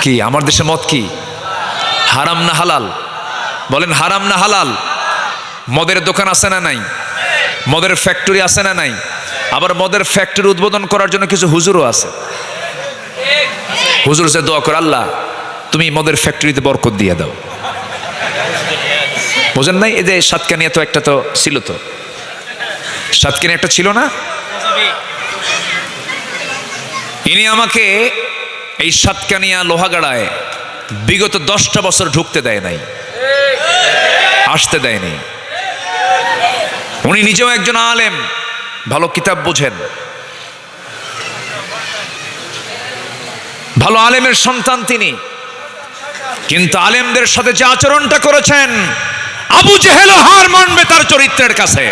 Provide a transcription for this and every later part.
কি আমার দেশে মদ কি হারাম না হালাল? বলেন হারাম না হালাল? মদের দোকান আছে না নাই? মদের ফ্যাক্টরি আছে না নাই? আবার মদের ফ্যাক্টরি উদ্বোধন করার জন্য কিছু হুজুরও আছে। হুজুর যে দোয়া করে, আল্লাহ তুমি মদের ফ্যাক্টরিতে বরকত দিয়ে দাও। বোঝেন নাই? এই যে সাতকানিয়া তো একটা তো ছিল, তো সাতকানিয়া একটা ছিল না? ইনি আমাকে এই সাতকানিয়া লোহাগাড়ায় বিগত 10টা বছর ঢুকতে দেয় নাই, আসতে দেয়নি। উনি নিজেও একজন আলেম, ভালো কিতাব বোঝেন, ভালো আলেমের সন্তান তিনি, কিন্তু আলেমদের সাথে যে আচরণটা করেছেন, আবু জেহেলও হার মানবে তার চরিত্রের কাছে।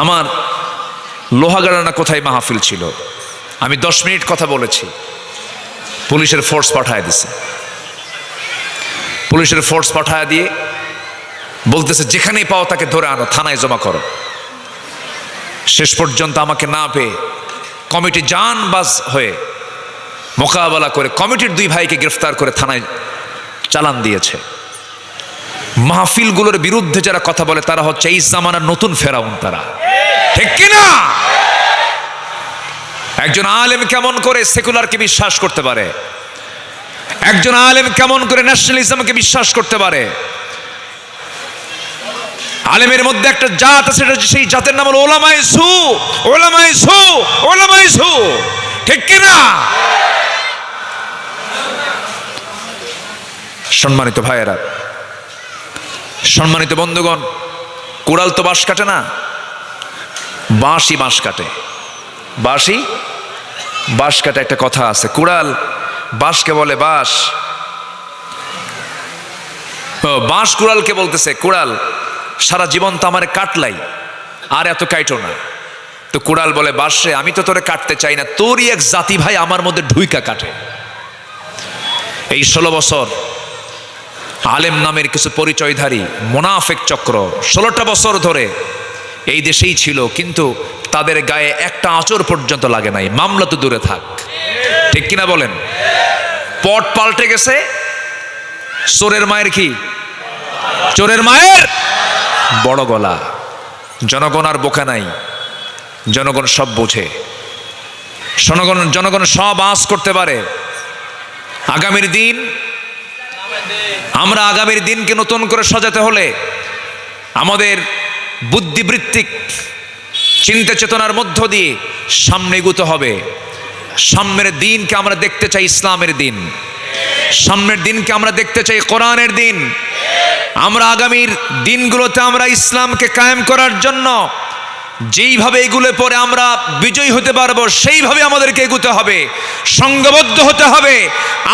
আমার লোহাগাড়া না কোথায় মাহফিল ছিল, আমি 10 মিনিট কথা বলেছি, পুলিশের ফোর্স পাঠায় দিছে। পুলিশের ফোর্স পাঠায় দিয়ে বলতেছে যেখানেই পাও তাকে ধরে আনো, থানায় জমা করো। শেষ পর্যন্ত আমাকে না পেয়ে কমিটি জানবাজ হয়ে মোকাবেলা করে কমিটির 2 ভাইকে গ্রেফতার করে থানায় চালান দিয়েছে। মাহফিলগুলোর বিরুদ্ধে যারা কথা বলে তারা হচ্ছে এই জামানার নতুন ফেরাউন। তারা ঠিক কিনা? একজন আলেম কেমন করে সেকুলারকে বিশ্বাস করতে পারে? একজন আলেম কেমন করে ন্যাশনালিজমকে বিশ্বাস করতে পারে? আলেমের মধ্যে একটা জাত আছে, সেই জাতের নাম হলো ওলামায়ে সু। ওলামায়ে সু, ওলামায়ে সু, ঠিক কিনা? সম্মানিত ভাইয়েরা, সম্মানিত বন্ধুগণ, কুড়াল তো বাঁশ কাটে না, বাঁশই বাঁশ কাটে। বাঁশই বাঁশ কাটে, একটা কথা আছে। কুড়াল বাঁশকে বলে বাঁশ, বাঁশ কুড়ালকে বলতেছে, কুড়াল সারা জীবন তো আমারে কাটলাই, আর এত কাইটো না। তো কুড়াল বলে বাঁশে, আমি তো তোরে কাটতে চাই না, তোরই এক জাতি ভাই আমার মধ্যে ঢুইকা কাটে। এই 16 বছর আলেম নামের কিছু পরিচয়ধারী মুনাফিক চক্র 16টা বছর ধরে এই দেশেই ছিল, কিন্তু তাদের গায়ে একটা আঁচড় পর্যন্ত লাগে নাই। মামলা তো দূরে থাক, ঠিক কিনা বলেন? পট পাল্টে গেছে। চোরের মায়ের কি? চোরের মায়ের বড় গলা। জনগণ আর বোকা নাই, জনগণ সব বোঝে, জনগণ সব আঁচ করতে পারে। আগামীর দিন, আমরা আগামীর দিনকে নতুন করে সাজাতে হলে আমাদের বুদ্ধিবৃত্তিক চিন্তা চেতনার মধ্য দিয়ে সামনে এগোতে হবে। সামনের দিনকে আমরা দেখতে চাই ইসলামের দিন, সামনের দিনকে আমরা দেখতে চাই কোরআনের দিন। আমরা আগামীর দিনগুলোতে আমরা ইসলামকে কায়েম করার জন্য যেইভাবে এগুলো পরে আমরা বিজয়ী হতে পারবো, সেইভাবে আমাদেরকে এগোতে হবে, সংঘবদ্ধ হতে হবে,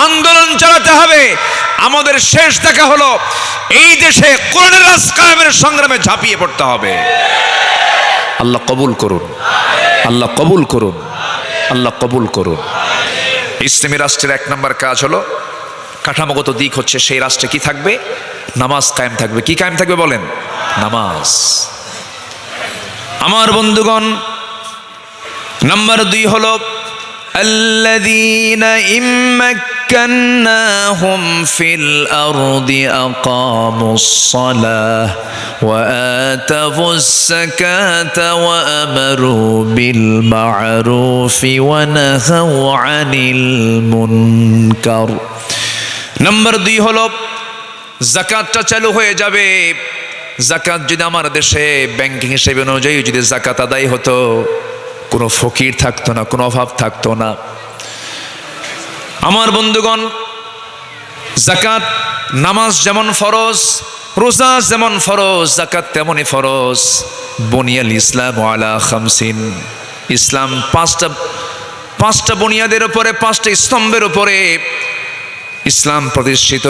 আন্দোলন চালাতে হবে। আমাদের শেষ দেখা হলো এই দেশে কোরআনের রাজ কায়েমের সংগ্রামে ঝাঁপিয়ে পড়তে হবে। আল্লাহ কবুল করুন, আল্লাহ কবুল করুন, আল্লাহ কবুল করুন। ইসলামী রাষ্ট্রের 1 নম্বর কাজ হলো, কাঠামোগত দিক হচ্ছে সেই রাষ্ট্রে কি থাকবে? নামাজ কায়েম থাকবে। কি কায়েম থাকবে বলেন? নামাজ। আমার বন্ধুগণ, নাম্বার 2 হলো আল্লাযীনা ইম্মাক্কান্নাহুম ফিল আরদি আকামুস সালাহ ওয়া আতাউস যাকাতা ওয়া আমারু বিল মা'রুফি ওয়া নাহাউ আনিল মুনকার। নাম্বার 2 হলো যাকাতটা চালু হয়ে যাবে। যাকাত যদি আমার দেশে ব্যাংকিং হিসেবে অনুযায়ী যদি যাকাত আদায় হতো, কোনো ফকির থাকতো না, কোনো অভাব থাকতো না। আমার বন্ধুগণ, যাকাত, নামাজ যেমন ফরজ, রোজা যেমন ফরজ, যাকাত তেমনই ফরজ। বুনিয়াল ইসলাম আলা খামসিন, ইসলাম পাঁচটা বুনিয়াদের উপরে, 5টা স্তম্ভের উপরে ইসলাম প্রতিষ্ঠিত।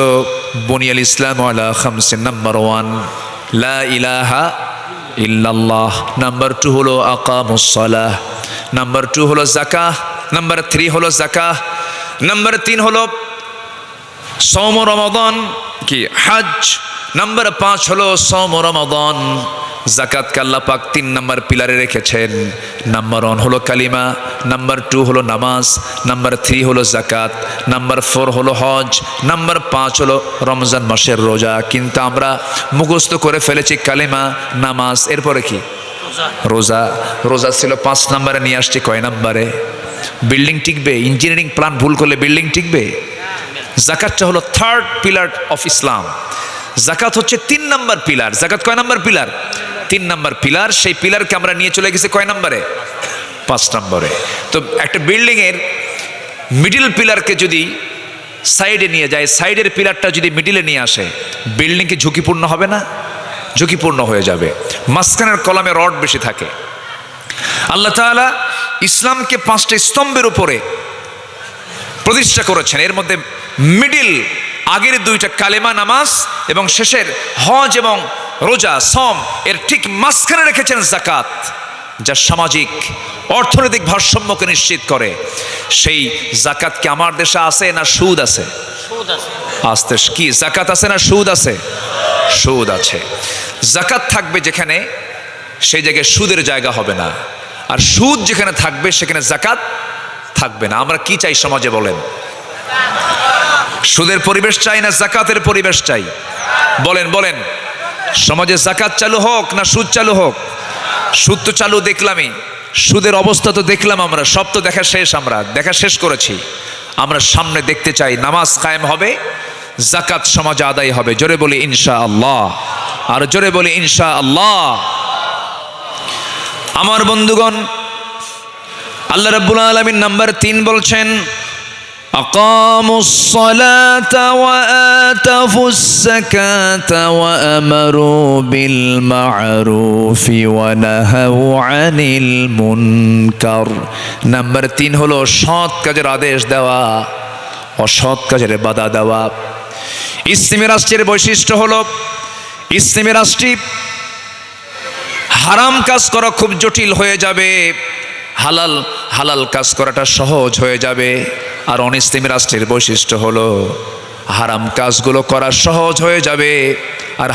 বুনিয়াল ইসলাম আলা খামসিন। নাম্বার 1 লা ইলাহা ইল্লাল্লাহ। নাম্বার 2 হলো আকামুস সালাহ। নাম্বার 2 হলো যাকাত। নাম্বার 3 হলো যাকাত। নাম্বার 3 হলো সওম রমাদান কি হজ। নাম্বার 5 হলো সওম রমাদান। জাকাতকে আল্লাহ পাক 3 নম্বর পিলারে রেখেছেন। নাম্বার 1 হলো কালিমা, নাম্বার 2 হলো নামাজ, নাম্বার 3 হলো জাকাত, নাম্বার 4 হলো হজ, নাম্বার 5 হলো রমজান মাসের রোজা। কিন্তু আমরা মুখস্থ করে ফেলেছি কালিমা, নামাজ, এরপরে কি? রোজা। রোজা ছিল 5 নম্বরে, নিয়ে আসছি কয় নম্বরে? বিল্ডিং টিকবে? ইঞ্জিনিয়ারিং প্ল্যান ভুল করলে বিল্ডিং টিকবে? জাকাতটা হলো 3rd পিলার অফ ইসলাম। জাকাত হচ্ছে 3 নম্বর পিলার। জাকাত কয় নম্বর পিলার? 3 নম্বর পিলার। সেই পিলারকে আমরা নিয়ে চলে গেছি কয় নম্বরে? 5 নম্বরে। তো একটা বিল্ডিং এর মিডিল পিলারকে যদি সাইডে নিয়ে যায়, সাইডের পিলারটা যদি মিডিলে নিয়ে আসে, বিল্ডিং কি ঝুঁকিপূর্ণ হবে না? ঝুঁকিপূর্ণ হয়ে যাবে। মাঝখানের কলামে রড বেশি থাকে। আল্লাহ তাআলা ইসলামকে 5টা স্তম্ভের উপরে প্রতিষ্ঠা করেছেন। এর মধ্যে মিডিল, আগের 2টা কালেমা নামাজ এবং শেষের হজ এবং রোজা সম, এর ঠিক মাঝখানে রেখেছেন জাকাত, যা সামাজিক অর্থনৈতিক ভারসাম্যকে নিশ্চিত করে। সেই জাকাত কি আমার দেশে আছে না সুদ আছে? আস্তে কি জাকাত আছে না সুদ আছে? সুদ আছে। জাকাত থাকবে যেখানে, সেই জায়গায় সুদের জায়গা হবে না, আর সুদ যেখানে থাকবে সেখানে জাকাত থাকবে না। আমরা কি চাই সমাজে বলেন? সুদের পরিবেশ চাই না জাকাতের পরিবেশ চাই? বলেন বলেন। সমাজে জাকাত চালু হোক না সুদ চালু হোক? সুদ তো চালু দেখলামই, সুদের অবস্থা তো দেখলাম আমরা, সব তো দেখা শেষ, আমরা দেখা শেষ করেছি। আমরা সামনে দেখতে চাই নামাজ কায়েম হবে, জাকাত সমাজে আদায় হবে। জোরে বলি ইনশাআল্লাহ, আর জোরে বলি ইনশাআল্লাহ। আমার বন্ধুগণ, আল্লাহ রাব্বুল আলামিন নাম্বার 3 বলছেন, আকামুস সালাতা ওয়া আতাফুস যাকাতা ওয়া আমারু বিল মা'রুফি ওয়া নাহাউ আনিল মুনকার। নাম্বার 3 হলো সৎ কাজের আদেশ দেওয়া, অসৎ কাজের বাধা দেওয়া। ইসলামী রাষ্ট্রের বৈশিষ্ট্য হলো, ইসলামী রাষ্ট্রে হারাম কাজ করা খুব জটিল হয়ে যাবে, হালাল হালাল কাজ করাটা সহজ হয়ে যাবে। আর অনিসলামী রাষ্ট্রের বৈশিষ্ট্য হলো হারাম কাজগুলো করা সহজ হয়ে যাবে, আর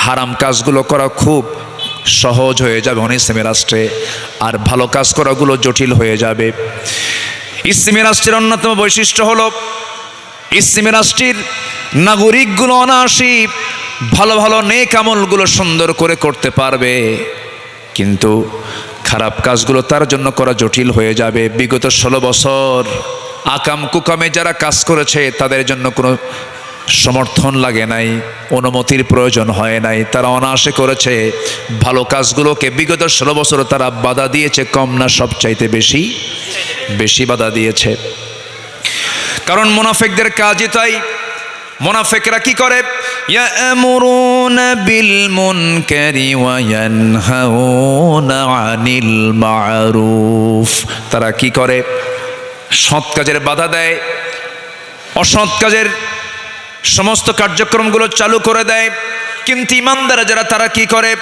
হারাম কাজগুলো করা খুব সহজ হয়ে যাবে অনিসলামী রাষ্ট্রে, আর ভালো কাজ করাগুলো জটিল হয়ে যাবে। ইসলামী রাষ্ট্রের অন্যতম বৈশিষ্ট্য হলো, ইসলামী রাষ্ট্রের নাগরিকগুলো অনায়াসে ভালো ভালো নেক আমলগুলো সুন্দর করে করতে পারবে, কিন্তু খারাপ কাজগুলো তার জন্য করা জটিল হয়ে যাবে। বিগত 16 বছর আকাম কুকামে যারা কাজ করেছে তাদের জন্য কোনো সমর্থন লাগে নাই, অনুমতির প্রয়োজন হয় নাই, তারা অনায়াসে করেছে। ভালো কাজগুলোকে বিগত 16 বছর তারা বাধা দিয়েছে, কম না সবচাইতে বেশি বেশি বাধা দিয়েছে। কারণ মুনাফিকদের কাজই তাই। মুনাফিকরা কি করে? ইয়ামুরুনা বিল মুনকারি ওয়া ইয়ানহাউনা আনিল মা'রুফ। তারা কি করে? সৎ কাজের বাধা দেয়, অসৎ কাজের সমস্ত কার্যক্রমগুলো চালু করে দেয়। কিন্তু ইমানদার যারা, তারা কি করে?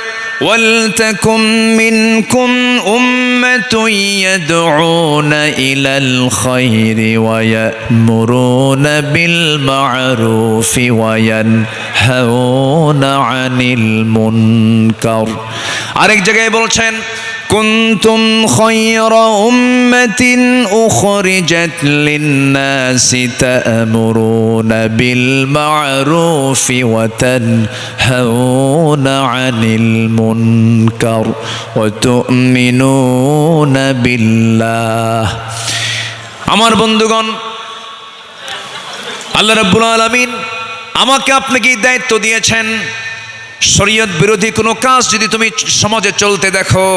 ওয়ালতাকুম মিনকুম উম্মাতুন ইয়াদউনা ইলাল খায়রি ওয়া ইয়ামুরুনা বিল মা'রুফি ওয়া ইয়ানহাউনা আনিল মুনকার। আরেক জায়গায় বলছেন, কুনতুম খায়রা উম্মাতিন উখরিজাত লিন-নাসি তা'মুরুনা বিল মা'রুফি ওয়া তানহাউনা আনিল মুনকার ওয়া তু'মিনুনা বিল্লাহ। আমার বন্ধুগণ, আল্লাহ রাব্বুল আলামিন আমাকে আপনাকে দায়িত্ব দিয়েছেন, শরীয়ত বিরোধী কোনো কাজ যদি তুমি সমাজে চলতে দেখো,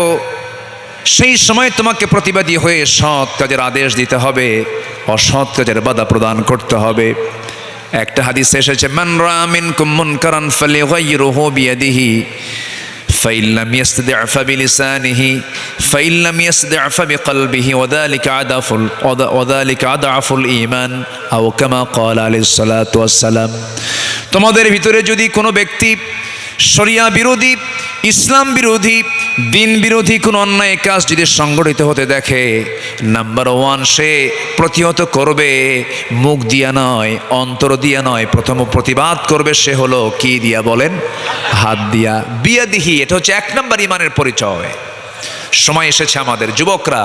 সেই সময় তোমাকে প্রতিবাদী হয়ে সৎ কাজের আদেশ দিতে হবে, অসৎ কাজের বাধা প্রদান করতে হবে। একটা হাদিসে এসেছে, মান রাআ মিনকুম মুনকারান ফালিগাইয়িরহু বিয়াদিহি ফাইন লাম ইয়াসতাদি' ফাবিলিসানিহি ফাইন লাম ইয়াসতাদি' ফাবিকলবিহি ওয়াযালিকা আদআফুল ঈমান আও কামা ক্বালা আলাইহিস সালাতু ওয়াস সালাম। তোমাদের ভিতরে যদি কোনো ব্যক্তি শরিয়া বিরোধী, ইসলাম বিরোধী, দিন বিরোধী কোনো অন্যায় কাজ যদি সংগঠিত হতে দেখে, নাম্বার ওয়ান সে প্রতিহত করবে, মুখ দিয়া নয়, অন্তর দিয়া নয়, প্রথম প্রতিবাদ করবে সে হলো কি দিয়া বলেন? হাত দিয়া। বিয়াদিহি, এটা হচ্ছে 1 নম্বর ইমানের পরিচয়। সময় এসেছে আমাদের যুবকরা,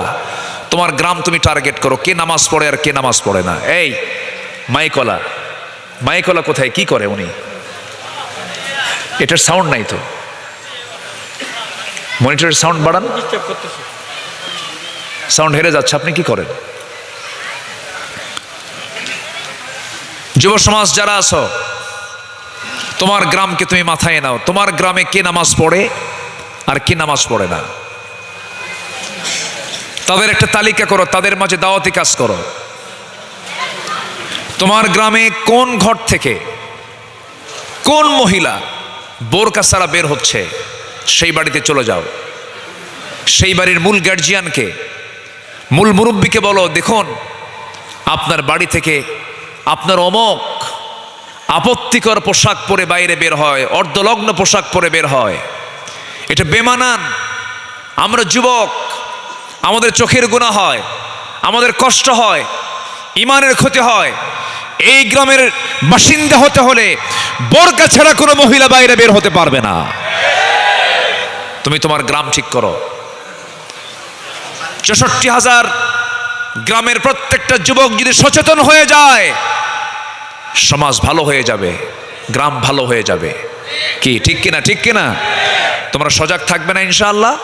তোমার গ্রাম তুমি টার্গেট করো, কে নামাজ পড়ে আর কে নামাজ পড়ে না। এই মাইকলা, মাইকলা কোথায়, কি করে উনি? এটার সাউন্ড নাই তো, মনিটরের সাউন্ড বাড়ান, সাউন্ড হেরে যাচ্ছে, আপনি কি করেন? যুব সমাজ যারা আছো, তোমার গ্রামকে তুমি মাথায় নাও, তোমার গ্রামে কে নামাজ পড়ে আর কে নামাজ পড়ে না, তাদের একটা তালিকা করো, তাদের মাঝে দাওয়াতি কাজ করো। তোমার গ্রামে কোন ঘর থেকে কোন মহিলা বোরকা ছাড়া বের হচ্ছে, সেই বাড়িতে চলে যাও। সেই বাড়ির মূল গার্জিয়ানকে, মূল মুরব্বীকে বলো, দেখুন আপনার বাড়ি থেকে আপনার অমক আপত্তিকর পোশাক পরে বাইরে বের হয়, অর্ধলগ্ন পোশাক পরে বের হয়, এটা বেমানান। আমরা যুবক, আমাদের চোখের গুনাহ হয়, আমাদের কষ্ট হয়, ইমানের ক্ষতি হয়। এই গ্রামের বাসিন্দা হতে হলে বোরকা ছাড়া কোনো মহিলা বাইরে বের হতে পারবে না। তুমি তোমার গ্রাম ঠিক করো। 64,000 গ্রামের প্রত্যেকটা যুবক যদি সচেতন হয়ে যায়, সমাজ ভালো হয়ে যাবে, গ্রাম ভালো হয়ে যাবে। কি ঠিক কিনা? ঠিক কিনা? তোমরা সজাগ থাকবে না ইনশাআল্লাহ?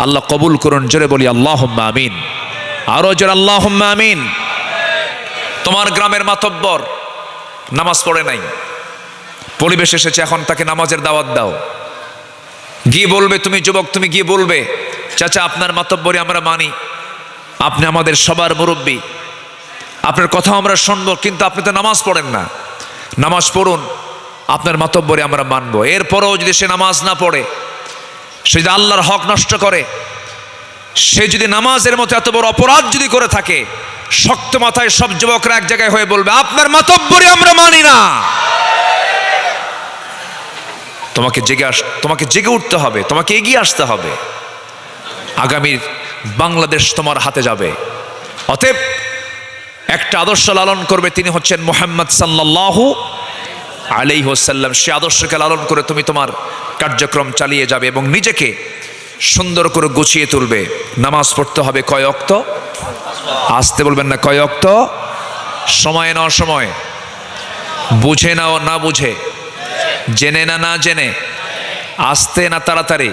আল্লাহ কবুল করুন, জোরে বলি আল্লাহুম্মা আমিন। আরো জোরে আল্লাহুম্মা আমিন। তোমার গ্রামের মাতব্বর নামাজ পড়ে নাই, পরিবেশ এসেছে, এখন তাকে নামাজের দাওয়াত দাও। গিয়ে বলবে, তুমি যুবক, তুমি গিয়ে বলবে, চাচা আপনার মাতব্বরি আমরা মানি, আপনি আমাদের সবার মুরব্বী, আপনার কথা আমরা শুনবো, কিন্তু আপনি তো নামাজ পড়েন না, নামাজ পড়ুন, আপনার মাতব্বরি আমরা মানবো। এরপরেও যদি সে নামাজ না পড়ে, সে যদি আল্লাহর হক নষ্ট করে, সে যদি নামাজের মতো এত বড় অপরাধ যদি করে থাকে, শক্ত মাথায় সব যুবকরা এক জায়গায় হয়ে বলবে, আপনার মাতব্বরি আমরা মানি না। তোমাকে জেগে উঠতে হবে, তোমাকে এগিয়ে আসতে হবে। আগামীর বাংলাদেশ তোমার হাতে যাবে। অতএব একটা আদর্শ লালন করবে, তিনি হচ্ছেন মুহাম্মদ সাল্লাল্লাহু আলাইহি ওয়াসাল্লাম। সে আদর্শকে লালন করে তুমি তোমার কার্যক্রম চালিয়ে যাবে এবং নিজেকে সুন্দর করে গুছিয়ে তুলবে। নামাজ পড়তে হবে কয় ওয়াক্ত? আসতে বলবেন না, কয় ওয়াক্ত? সময় না অসময়ে, বুঝে না ও না বুঝে, জেনে না না জেনে, আসতে না তাড়াতাড়ি,